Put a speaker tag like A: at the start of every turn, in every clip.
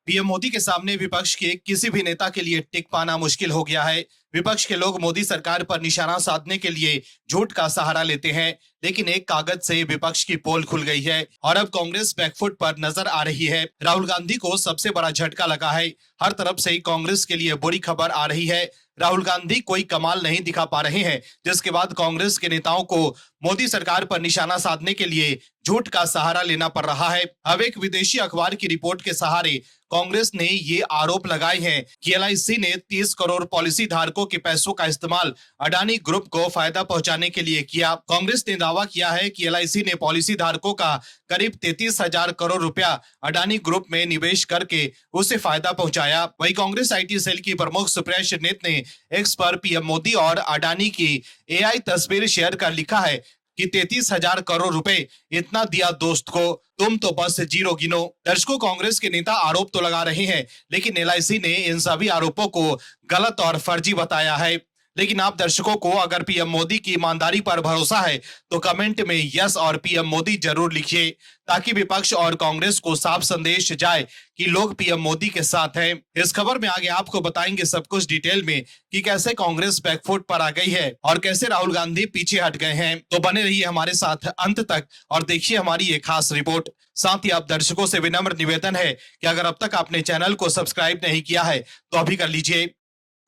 A: PM Modi के सामने विपक्ष के किसी भी नेता के लिए टिक पाना मुश्किल हो गया है। विपक्ष के लोग मोदी सरकार पर निशाना साधने के लिए झूठ का सहारा लेते हैं, लेकिन एक कागज से विपक्ष की पोल खुल गई है और अब कांग्रेस बैकफुट पर नजर आ रही है। राहुल गांधी को सबसे बड़ा झटका लगा है। हर तरफ से कांग्रेस के लिए बुरी खबर आ रही है। राहुल गांधी कोई कमाल नहीं दिखा पा रहे हैं, जिसके बाद कांग्रेस के नेताओं को मोदी सरकार पर निशाना साधने के लिए झूठ का सहारा लेना पड़ रहा है। अब एक विदेशी अखबार की रिपोर्ट के सहारे कांग्रेस ने ये आरोप लगाए हैं कि एलआईसी ने 30 करोड़ पॉलिसी धारकों के पैसों का इस्तेमाल अडानी ग्रुप को फायदा पहुंचाने के लिए किया। कांग्रेस ने दावा किया है कि एलआईसी ने पॉलिसी धारकों का करीब 33,000 करोड़ रुपया अडानी ग्रुप में निवेश करके उसे फायदा पहुंचाया। वहीं कांग्रेस आईटी सेल की प्रमुख सुप्रिया श्रीनेत ने एक्स पर पीएम मोदी और अडानी की एआई तस्वीर शेयर कर लिखा है कि 33,000 करोड़ रुपए इतना दिया दोस्त को, तुम तो बस जीरो गिनो। दर्शकों, कांग्रेस के नेता आरोप तो लगा रहे हैं, लेकिन एलआईसी ने इन सभी आरोपों को गलत और फर्जी बताया है। लेकिन आप दर्शकों को अगर पीएम मोदी की ईमानदारी पर भरोसा है तो कमेंट में यस और पीएम मोदी जरूर लिखिए, ताकि विपक्ष और कांग्रेस को साफ संदेश जाए कि लोग पीएम मोदी के साथ हैं। इस खबर में आगे आपको बताएंगे सब कुछ डिटेल में कि कैसे कांग्रेस बैकफुट पर आ गई है और कैसे राहुल गांधी पीछे हट गए हैं। तो बने रहिए हमारे साथ अंत तक और देखिए हमारी ये खास रिपोर्ट। साथ ही आप दर्शकों से विनम्र निवेदन है कि अगर अब तक आपने चैनल को सब्सक्राइब नहीं किया है तो अभी कर लीजिए।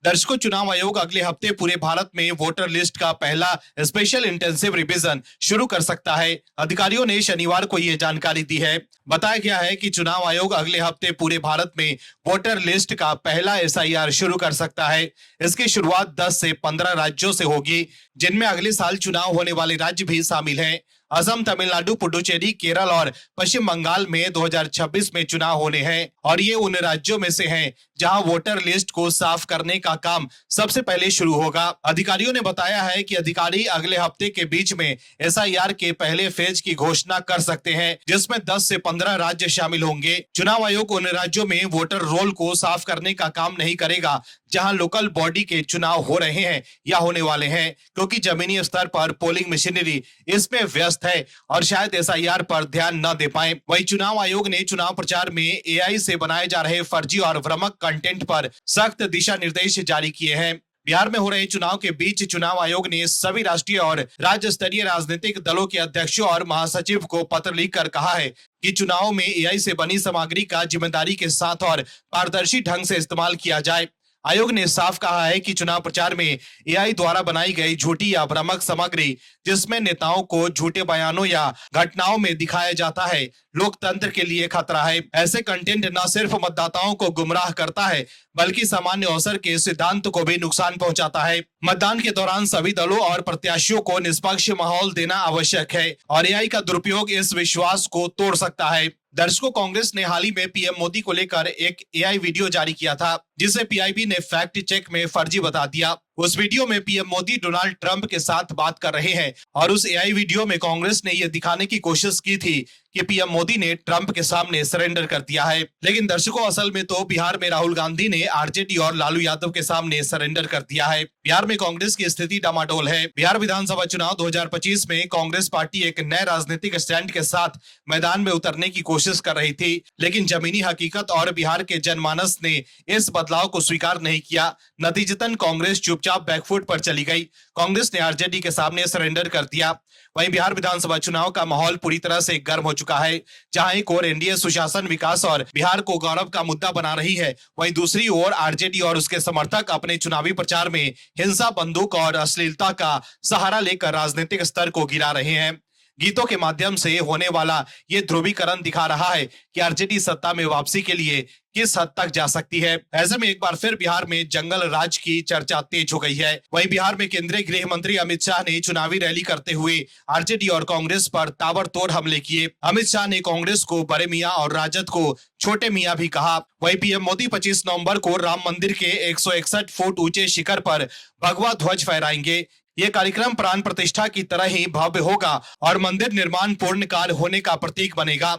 A: दर्शकों, चुनाव आयोग अगले हफ्ते पूरे भारत में वोटर लिस्ट का पहला स्पेशल इंटेंसिव रिवीजन शुरू कर सकता है। अधिकारियों ने शनिवार को ये जानकारी दी है। बताया गया है कि चुनाव आयोग अगले हफ्ते पूरे भारत में वोटर लिस्ट का पहला एसआईआर शुरू कर सकता है। इसकी शुरुआत 10 से 15 राज्यों से होगी, जिनमें अगले साल चुनाव होने वाले राज्य भी शामिल हैं। असम, तमिलनाडु, पुडुचेरी, केरल और पश्चिम बंगाल में 2026 में चुनाव होने हैं और ये उन राज्यों में से हैं जहां वोटर लिस्ट को साफ करने का काम सबसे पहले शुरू होगा। अधिकारियों ने बताया है कि अधिकारी अगले हफ्ते के बीच में एसआईआर के पहले फेज की घोषणा कर सकते हैं, जिसमें 10 से 15 राज्य शामिल होंगे। चुनाव आयोग उन राज्यों में वोटर रोल को साफ करने का काम नहीं करेगा जहां लोकल बॉडी के चुनाव हो रहे हैं या होने वाले हैं, क्योंकि जमीनी स्तर पर पोलिंग मशीनरी इसमें व्यस्त है और शायद एसआईआर पर ध्यान न दे पाए। वहीं चुनाव आयोग ने चुनाव प्रचार में एआई से बनाए जा रहे फर्जी और भ्रामक कंटेंट पर सख्त दिशा निर्देश जारी किए हैं। बिहार में हो रहे चुनाव के बीच चुनाव आयोग ने सभी राष्ट्रीय और राज्य स्तरीय राजनीतिक दलों के अध्यक्षों और महासचिव को पत्र लिखकर कहा है कि चुनाव में एआई से बनी सामग्री का जिम्मेदारी के साथ और पारदर्शी ढंग से इस्तेमाल किया जाए। आयोग ने साफ कहा है कि चुनाव प्रचार में एआई द्वारा बनाई गई झूठी या भ्रामक सामग्री, जिसमें नेताओं को झूठे बयानों या घटनाओं में दिखाया जाता है, लोकतंत्र के लिए खतरा है। ऐसे कंटेंट न सिर्फ मतदाताओं को गुमराह करता है, बल्कि सामान्य अवसर के सिद्धांत को भी नुकसान पहुंचाता है। मतदान के दौरान सभी दलों और प्रत्याशियों को निष्पक्ष माहौल देना आवश्यक है और एआई का दुरुपयोग इस विश्वास को तोड़ सकता है। दर्शकों, कांग्रेस ने हाल ही में पीएम मोदी को लेकर एक एआई वीडियो जारी किया था, जिसे पीआईबी ने फैक्ट चेक में फर्जी बता दिया। उस वीडियो में पीएम मोदी डोनाल्ड ट्रंप के साथ बात कर रहे हैं और उस एआई वीडियो में कांग्रेस ने यह दिखाने की कोशिश की थी कि पीएम मोदी ने ट्रंप के सामने सरेंडर कर दिया है। लेकिन दर्शकों, असल में तो बिहार में राहुल गांधी ने आरजेडी और लालू यादव के सामने सरेंडर कर दिया है। बिहार में कांग्रेस की स्थिति डामाडोल है। बिहार विधानसभा चुनाव 2025 में कांग्रेस पार्टी एक नए राजनीतिक स्टैंड के साथ मैदान में उतरने की कोशिश कर रही थी, लेकिन जमीनी हकीकत और बिहार के जनमानस ने इस बदलाव को स्वीकार नहीं किया। नतीजतन कांग्रेस चुपचाप बैकफुट पर चली गई। कांग्रेस ने आरजेडी के सामने सरेंडर कर दिया। वहीं बिहार विधानसभा चुनाव का माहौल पूरी तरह से गर्म हो चुका है। जहां एक ओर एनडीए सुशासन, विकास और बिहार को गौरव का मुद्दा बना रही है, वहीं दूसरी ओर आरजेडी और उसके समर्थक अपने चुनावी प्रचार में हिंसा, बंदूक और अश्लीलता का सहारा लेकर राजनीतिक स्तर को गिरा रहे हैं। गीतों के माध्यम से होने वाला ये ध्रुवीकरण दिखा रहा है कि आरजेडी सत्ता में वापसी के लिए किस हद तक जा सकती है। ऐसे में एक बार फिर बिहार में जंगल राज की चर्चा तेज हो गई है। वहीं बिहार में केंद्रीय गृह मंत्री अमित शाह ने चुनावी रैली करते हुए आरजेडी और कांग्रेस पर ताबड़तोड़ हमले किए। अमित शाह ने कांग्रेस को बड़े मियां और राजद को छोटे मियां भी कहा। वहीं पीएम मोदी 25 नवंबर को राम मंदिर के 161 फुट ऊंचे शिखर पर भगवा ध्वज फहराएंगे। ये कार्यक्रम प्राण प्रतिष्ठा की तरह ही भव्य होगा और मंदिर निर्माण पूर्ण कार्य होने का प्रतीक बनेगा।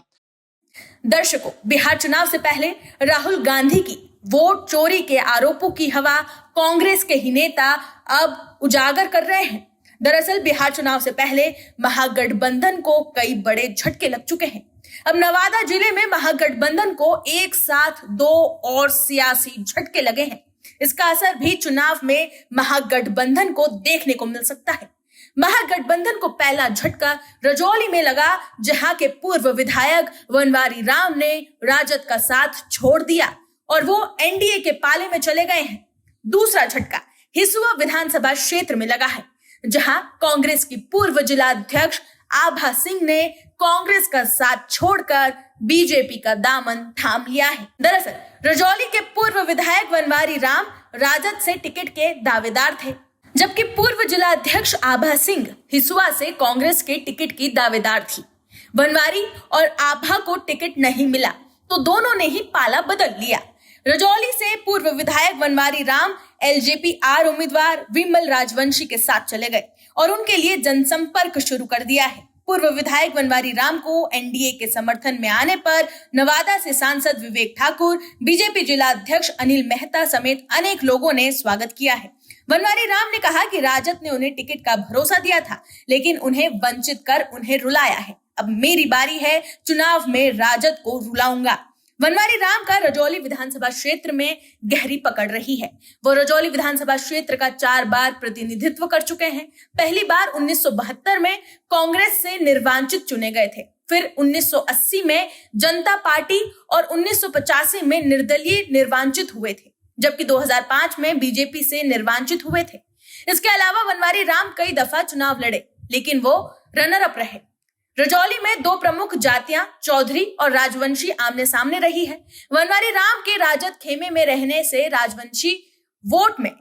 B: दर्शकों, बिहार चुनाव से पहले राहुल गांधी की वोट चोरी के आरोपों की हवा कांग्रेस के ही नेता अब उजागर कर रहे हैं। दरअसल बिहार चुनाव से पहले महागठबंधन को कई बड़े झटके लग चुके हैं। अब नवादा जिले में महागठबंधन को एक साथ 2 और सियासी झटके लगे हैं। इसका असर भी चुनाव में महागठबंधन को देखने को मिल सकता है। महागठबंधन को पहला झटका रजौली में लगा, जहां के पूर्व विधायक वनवारी राम ने राजद का साथ छोड़ दिया और वो एनडीए के पाले में चले गए हैं। दूसरा झटका हिसुआ विधानसभा क्षेत्र में लगा है, जहां कांग्रेस की पूर्व जिलाध्यक्ष आभा सिंह ने कांग्रेस का साथ छोड़कर बीजेपी का दामन थाम लिया है। दरअसल रजौली के पूर्व विधायक वनवारी राम राजद से टिकट के दावेदार थे, जबकि पूर्व जिलाध्यक्ष आभा सिंह हिसुआ से कांग्रेस के टिकट की दावेदार थी। वनवारी और आभा को टिकट नहीं मिला तो दोनों ने ही पाला बदल लिया। रजौली से पूर्व विधायक वनवारी राम एलजेपी-आर उम्मीदवार विमल राजवंशी के साथ चले गए और उनके लिए जनसंपर्क शुरू कर दिया है। पूर्व विधायक वनवारी राम को एनडीए के समर्थन में आने पर नवादा से सांसद विवेक ठाकुर, बीजेपी जिलाध्यक्ष अनिल मेहता समेत अनेक लोगों ने स्वागत किया है। वनवारी राम ने कहा कि राजद ने उन्हें टिकट का भरोसा दिया था, लेकिन उन्हें वंचित कर उन्हें रुलाया है। अब मेरी बारी है, चुनाव में राजद को रुलाऊंगा। वनवारी राम का रजौली विधानसभा क्षेत्र में गहरी पकड़ रही है। वो रजौली विधानसभा क्षेत्र का 4 बार प्रतिनिधित्व कर चुके हैं। पहली बार 1972 में कांग्रेस से निर्वाचित चुने गए थे, फिर 1980 में जनता पार्टी और 1985 में निर्दलीय निर्वाचित हुए थे, जबकि 2005 में बीजेपी से निर्वाचित हुए थे। इसके अलावा वनवारी राम कई दफा चुनाव लड़े, लेकिन वो रनर अप रहे। रजौली में 2 प्रमुख जातियां चौधरी और राजवंशी आमने सामने रही है। वनवारी राम के राजद खेमे में रहने से राजवंशी वोट में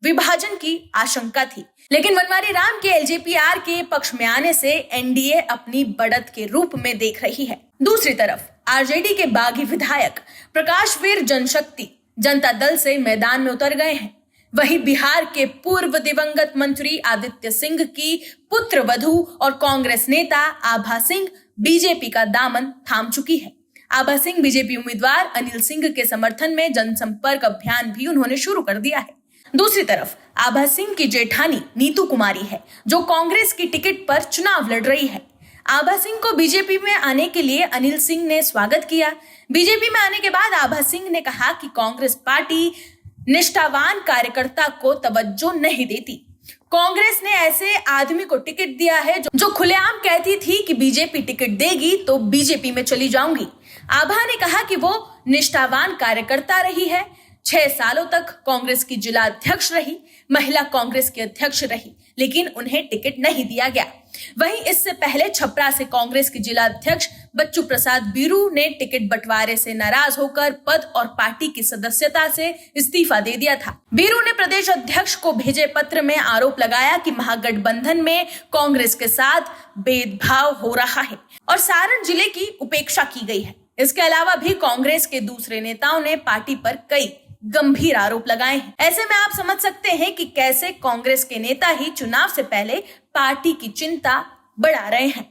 B: विभाजन की आशंका थी, लेकिन वनवारी राम के एलजेपी-आर के पक्ष में आने से एनडीए अपनी बढ़त के रूप में देख रही है। दूसरी तरफ आरजेडी के बागी विधायक प्रकाशवीर जनशक्ति जनता दल से मैदान में उतर गए हैं। वहीं बिहार के पूर्व दिवंगत मंत्री आदित्य सिंह की पुत्र वधू और कांग्रेस नेता आभा सिंह बीजेपी का दामन थाम चुकी है। आभा सिंह बीजेपी उम्मीदवार अनिल सिंह के समर्थन में जनसंपर्क अभियान भी उन्होंने शुरू कर दिया है। दूसरी तरफ आभा सिंह की जेठानी नीतू कुमारी है, जो कांग्रेस की टिकट पर चुनाव लड़ रही है। आभा सिंह को बीजेपी में आने के लिए अनिल सिंह ने स्वागत किया। बीजेपी में आने के बाद आभा सिंह ने कहा कि कांग्रेस पार्टी निष्ठावान कार्यकर्ता को तवज्जो नहीं देती। कांग्रेस ने ऐसे आदमी को टिकट दिया है जो खुलेआम कहती थी कि बीजेपी टिकट देगी तो बीजेपी में चली जाऊंगी। आभा ने कहा कि वो निष्ठावान कार्यकर्ता रही है। 6 सालों तक कांग्रेस की जिला अध्यक्ष रही, महिला कांग्रेस की अध्यक्ष रही, लेकिन उन्हें टिकट नहीं दिया गया। वहीं इससे पहले छपरा से कांग्रेस की जिला अध्यक्ष बच्चू प्रसाद बीरू ने टिकट बंटवारे से नाराज होकर पद और पार्टी की सदस्यता से इस्तीफा दे दिया था। बीरू ने प्रदेश अध्यक्ष को भेजे पत्र में आरोप लगाया कि महागठबंधन में कांग्रेस के साथ भेदभाव हो रहा है और सारण जिले की उपेक्षा की गई है। इसके अलावा भी कांग्रेस के दूसरे नेताओं ने पार्टी पर कई गंभीर आरोप लगाए हैं। ऐसे में आप समझ सकते हैं कि कैसे कांग्रेस के नेता ही चुनाव से पहले पार्टी की चिंता बढ़ा रहे हैं।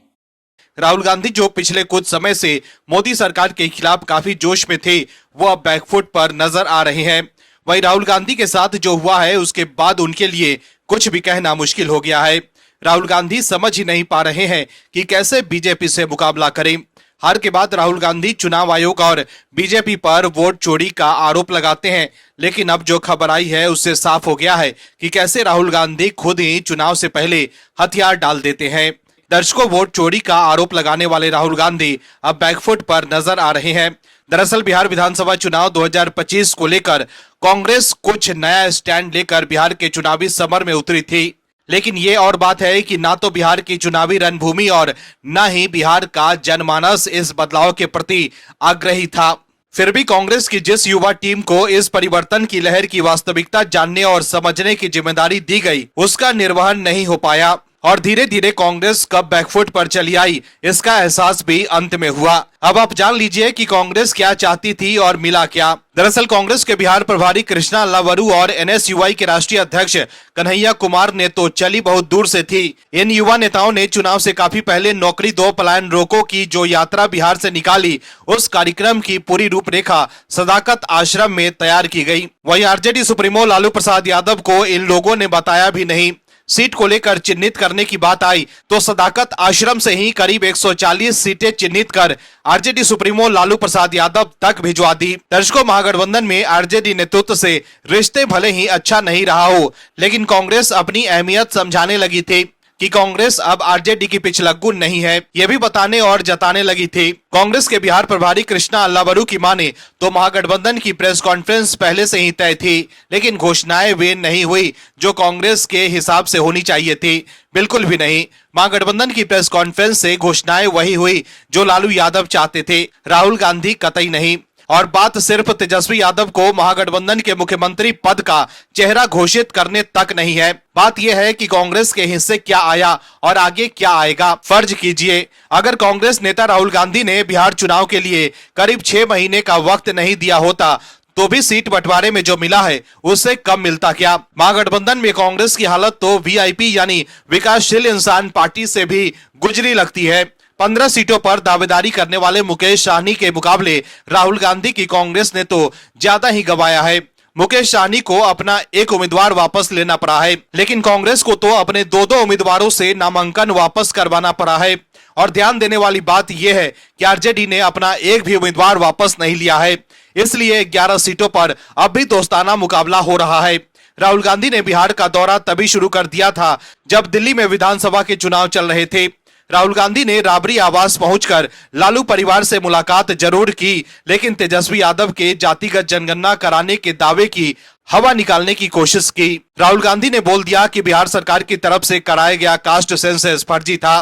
A: राहुल गांधी जो पिछले कुछ समय से मोदी सरकार के खिलाफ काफी जोश में थे, वो अब बैकफुट पर नजर आ रहे हैं। वहीं राहुल गांधी के साथ जो हुआ है उसके बाद उनके लिए कुछ भी कहना मुश्किल हो गया है। राहुल गांधी समझ ही नहीं पा रहे हैं कि कैसे बीजेपी से मुकाबला करें। हार के बाद राहुल गांधी चुनाव आयोग और बीजेपी पर वोट चोरी का आरोप लगाते हैं, लेकिन अब जो खबर आई है उससे साफ हो गया है कि कैसे राहुल गांधी खुद ही चुनाव से पहले हथियार डाल देते हैं। दर्शकों, वोट चोरी का आरोप लगाने वाले राहुल गांधी अब बैकफुट पर नजर आ रहे हैं। दरअसल बिहार विधानसभा चुनाव 2025 को लेकर कांग्रेस कुछ नया स्टैंड लेकर बिहार के चुनावी समर में उतरी थी, लेकिन ये और बात है कि ना तो बिहार की चुनावी रणभूमि और न ही बिहार का जनमानस इस बदलाव के प्रति आग्रही था। फिर भी कांग्रेस की जिस युवा टीम को इस परिवर्तन की लहर की वास्तविकता जानने और समझने की जिम्मेदारी दी गई, उसका निर्वहन नहीं हो पाया और धीरे धीरे कांग्रेस कब बैकफुट पर चली आई, इसका एहसास भी अंत में हुआ। अब आप जान लीजिए कि कांग्रेस क्या चाहती थी और मिला क्या। दरअसल कांग्रेस के बिहार प्रभारी कृष्णा अल्लावरू और एनएसयूआई के राष्ट्रीय अध्यक्ष कन्हैया कुमार ने तो चली बहुत दूर से थी। इन युवा नेताओं ने चुनाव से काफी पहले नौकरी दो पलायन रोको की जो यात्रा बिहार से निकाली, उस कार्यक्रम की पूरी रूपरेखा सदाकत आश्रम में तैयार की गई। वहीं आरजेडी सुप्रीमो लालू प्रसाद यादव को इन लोगों ने बताया भी नहीं। सीट को लेकर चिन्हित करने की बात आई तो सदाकत आश्रम से ही करीब 140 सीटें चिन्हित कर आरजेडी सुप्रीमो लालू प्रसाद यादव तक भिजवा दी। दर्शकों, महागठबंधन में आरजेडी नेतृत्व से रिश्ते भले ही अच्छा नहीं रहा हो, लेकिन कांग्रेस अपनी अहमियत समझाने लगी थी कि कांग्रेस अब आरजेडी की पिछलग्गू नहीं है, ये भी बताने और जताने लगी थी। कांग्रेस के बिहार प्रभारी कृष्णा अल्लाबरू की माने तो महागठबंधन की प्रेस कॉन्फ्रेंस पहले से ही तय थी, लेकिन घोषणाएं वे नहीं हुई जो कांग्रेस के हिसाब से होनी चाहिए थी। बिल्कुल भी नहीं। महागठबंधन की प्रेस कॉन्फ्रेंस से घोषणाएं वही हुई जो लालू यादव चाहते थे, राहुल गांधी कतई नहीं। और बात सिर्फ तेजस्वी यादव को महागठबंधन के मुख्यमंत्री पद का चेहरा घोषित करने तक नहीं है। बात यह है कि कांग्रेस के हिस्से क्या आया और आगे क्या आएगा। फर्ज कीजिए, अगर कांग्रेस नेता राहुल गांधी ने बिहार चुनाव के लिए करीब 6 महीने का वक्त नहीं दिया होता तो भी सीट बंटवारे में जो मिला है उससे कम मिलता क्या। महागठबंधन में कांग्रेस की हालत तो वीआईपी यानी विकासशील इंसान पार्टी से भी गुजरी लगती है। 15 सीटों पर दावेदारी करने वाले मुकेश सहनी के मुकाबले राहुल गांधी की कांग्रेस ने तो ज्यादा ही गंवाया है। मुकेश सहनी को अपना एक उम्मीदवार वापस लेना पड़ा है, लेकिन कांग्रेस को तो अपने 2 उम्मीदवारों से नामांकन वापस करवाना पड़ा है। और ध्यान देने वाली बात यह है कि आरजेडी ने अपना एक भी उम्मीदवार वापस नहीं लिया है, इसलिए 11 सीटों पर अब भी दोस्ताना मुकाबला हो रहा है। राहुल गांधी ने बिहार का दौरा तभी शुरू कर दिया था जब दिल्ली में विधानसभा के चुनाव चल रहे थे। राहुल गांधी ने राबरी आवास पहुंचकर लालू परिवार से मुलाकात जरूर की, लेकिन तेजस्वी यादव के जातिगत जनगणना कराने के दावे की हवा निकालने की कोशिश की। राहुल गांधी ने बोल दिया कि बिहार सरकार की तरफ से कराया गया कास्ट सेंसस फर्जी था।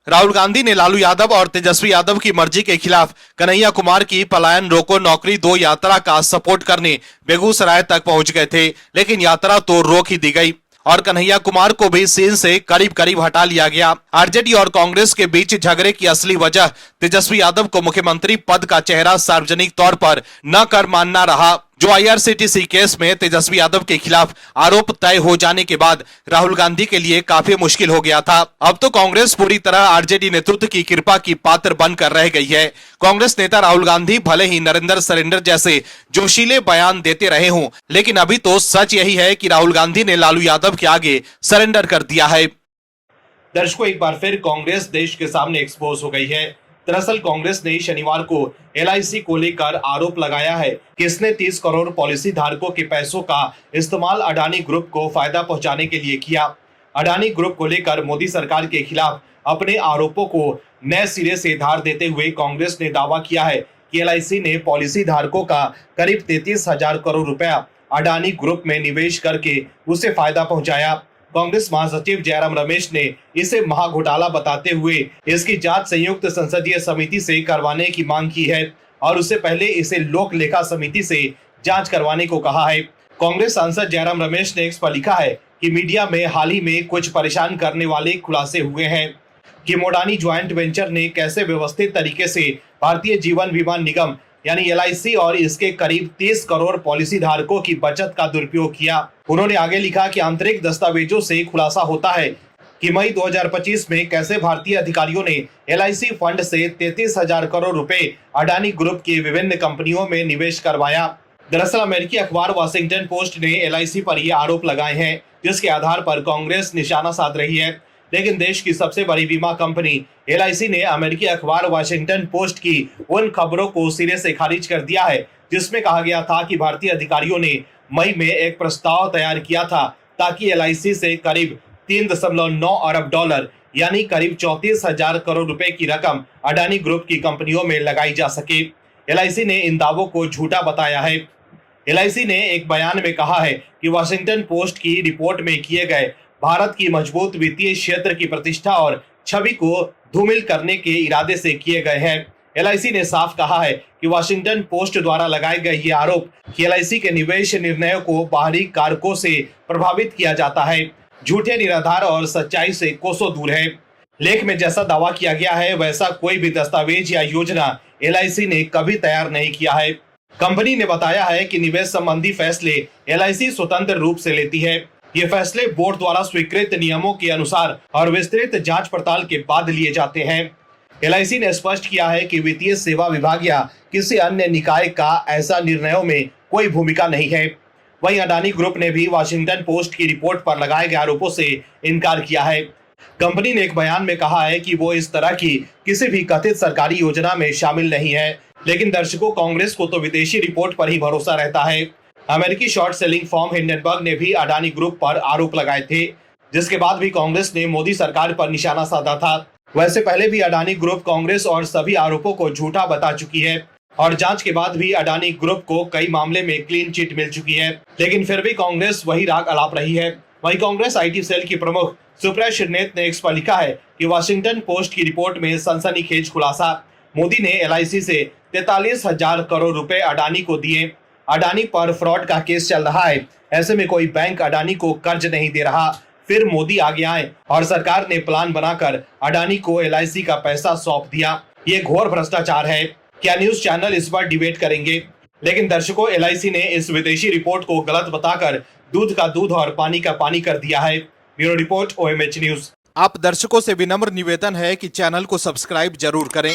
A: राहुल गांधी ने लालू यादव और तेजस्वी यादव की मर्जी के खिलाफ कन्हैया कुमार की पलायन रोको नौकरी 2 यात्रा का सपोर्ट करने बेगूसराय तक पहुंच गए थे, लेकिन यात्रा तो रोक ही दी गई और कन्हैया कुमार को भी सीन से करीब करीब हटा लिया गया। आरजेडी और कांग्रेस के बीच झगड़े की असली वजह तेजस्वी यादव को मुख्यमंत्री पद का चेहरा सार्वजनिक तौर पर न कर मानना रहा, जो आईआरसीटीसी केस में तेजस्वी यादव के खिलाफ आरोप तय हो जाने के बाद राहुल गांधी के लिए काफी मुश्किल हो गया था। अब तो कांग्रेस पूरी तरह आरजेडी नेतृत्व की कृपा की पात्र बनकर रह गई है। कांग्रेस नेता राहुल गांधी भले ही नरेंद्र सरेंडर जैसे जोशीले बयान देते रहे हों, लेकिन अभी तो सच यही है कि राहुल गांधी ने लालू यादव के आगे सरेंडर कर दिया है। दर्शकों, एक बार फिर कांग्रेस देश के सामने एक्सपोज हो गई है। दरअसल कांग्रेस ने शनिवार को एलआईसी को लेकर आरोप लगाया है कि इसने 30 करोड़ पॉलिसी धारकों के पैसों का इस्तेमाल अडानी ग्रुप को फायदा पहुंचाने के लिए किया। अडानी ग्रुप को लेकर मोदी सरकार के खिलाफ अपने आरोपों को नए सिरे से धार देते हुए कांग्रेस ने दावा किया है कि एलआईसी ने पॉलिसी धारकों का करीब 33,000 करोड़ रुपया अडानी ग्रुप में निवेश करके उसे फायदा पहुंचाया। कांग्रेस महासचिव जयराम रमेश ने इसे महाघोटाला बताते हुए इसकी जांच संयुक्त संसदीय समिति से करवाने की मांग की है और उससे पहले इसे लोक लेखा समिति से जांच करवाने को कहा है। कांग्रेस सांसद जयराम रमेश ने एक्स पर लिखा है कि मीडिया में हाल ही में कुछ परेशान करने वाले खुलासे हुए हैं कि मोडानी ज्वाइंट वेंचर ने कैसे व्यवस्थित तरीके से भारतीय जीवन बीमा निगम यानी एलआईसी और इसके करीब 30 करोड़ पॉलिसी धारकों की बचत का दुरुपयोग किया। उन्होंने आगे लिखा कि आंतरिक दस्तावेजों से खुलासा होता है कि मई 2025 में कैसे भारतीय अधिकारियों ने एलआईसी फंड से 33,000 करोड़ रुपए अडानी ग्रुप की विभिन्न कंपनियों में निवेश करवाया। दरअसल अमेरिकी अखबार वाशिंगटन पोस्ट ने एलआईसी पर ये आरोप लगाए हैं, जिसके आधार पर कांग्रेस निशाना साध रही है। लेकिन देश की सबसे बड़ी बीमा कंपनी एलआईसी ने अमेरिकी अखबार वाशिंगटन पोस्ट की उन खबरों को सिरे से खारिज कर दिया है जिसमें कहा गया था कि भारतीय अधिकारियों ने मई में एक प्रस्ताव तैयार किया था ताकि एलआईसी से करीब 3.9 अरब डॉलर यानी करीब 34,000 करोड़ रुपए की रकम अडानी ग्रुप की कंपनियों में लगाई जा सके। एलआईसी ने इन दावों को झूठा बताया है। एलआईसी ने एक बयान में कहा है कि वाशिंगटन पोस्ट की रिपोर्ट में किए गए भारत की मजबूत वित्तीय क्षेत्र की प्रतिष्ठा और छवि को धूमिल करने के इरादे से किए गए हैं। एलआईसी ने साफ कहा है कि वाशिंगटन पोस्ट द्वारा लगाए गए ये आरोप कि एलआईसी के निवेश निर्णयों को बाहरी कारकों से प्रभावित किया जाता है, झूठे, निराधार और सच्चाई से कोसों दूर है। लेख में जैसा दावा किया गया है वैसा कोई भी दस्तावेज या योजना एलआईसी ने कभी तैयार नहीं किया है। कंपनी ने बताया है कि निवेश संबंधी फैसले एलआईसी स्वतंत्र रूप से लेती है। ये फैसले बोर्ड द्वारा स्वीकृत नियमों के अनुसार और विस्तृत जांच पड़ताल के बाद लिए जाते हैं। एलआईसी ने स्पष्ट किया है कि वित्तीय सेवा विभाग या किसी अन्य निकाय का ऐसा निर्णयों में कोई भूमिका नहीं है। वहीं अडानी ग्रुप ने भी वाशिंगटन पोस्ट की रिपोर्ट पर लगाए गए आरोपों से इनकार किया है। कंपनी ने एक बयान में कहा है कि वो इस तरह की किसी भी कथित सरकारी योजना में शामिल नहीं है, लेकिन दर्शकों, कांग्रेस को तो विदेशी रिपोर्ट पर ही भरोसा रहता है। अमेरिकी शॉर्ट सेलिंग फर्म हिंडनबर्ग ने भी अडानी ग्रुप पर आरोप लगाए थे, जिसके बाद भी कांग्रेस ने मोदी सरकार पर निशाना साधा था। वैसे पहले भी अडानी ग्रुप कांग्रेस और सभी आरोपों को झूठा बता चुकी है और जांच के बाद भी अडानी ग्रुप को कई मामले में क्लीन चिट मिल चुकी है, लेकिन फिर भी कांग्रेस वही राग अलाप रही है। वहीं कांग्रेस आईटी सेल की प्रमुख सुप्रिया श्रीनेत ने एक्स पर लिखा है कि वाशिंगटन पोस्ट की रिपोर्ट में सनसनीखेज खुलासा, मोदी ने एलआईसी से 43,000 करोड़ रुपए अडानी को दिए। अडानी पर फ्रॉड का केस चल रहा है, ऐसे में कोई बैंक अडानी को कर्ज नहीं दे रहा। फिर मोदी आगे आए और सरकार ने प्लान बनाकर अडानी को एलआईसी का पैसा सौंप दिया। ये घोर भ्रष्टाचार है। क्या न्यूज चैनल इस पर डिबेट करेंगे? लेकिन दर्शकों, एलआईसी ने इस विदेशी रिपोर्ट को गलत बताकर दूध का दूध और पानी का पानी कर दिया है। Bureau report, OMH news. आप दर्शकों से विनम्र निवेदन है कि चैनल को सब्सक्राइब जरूर करें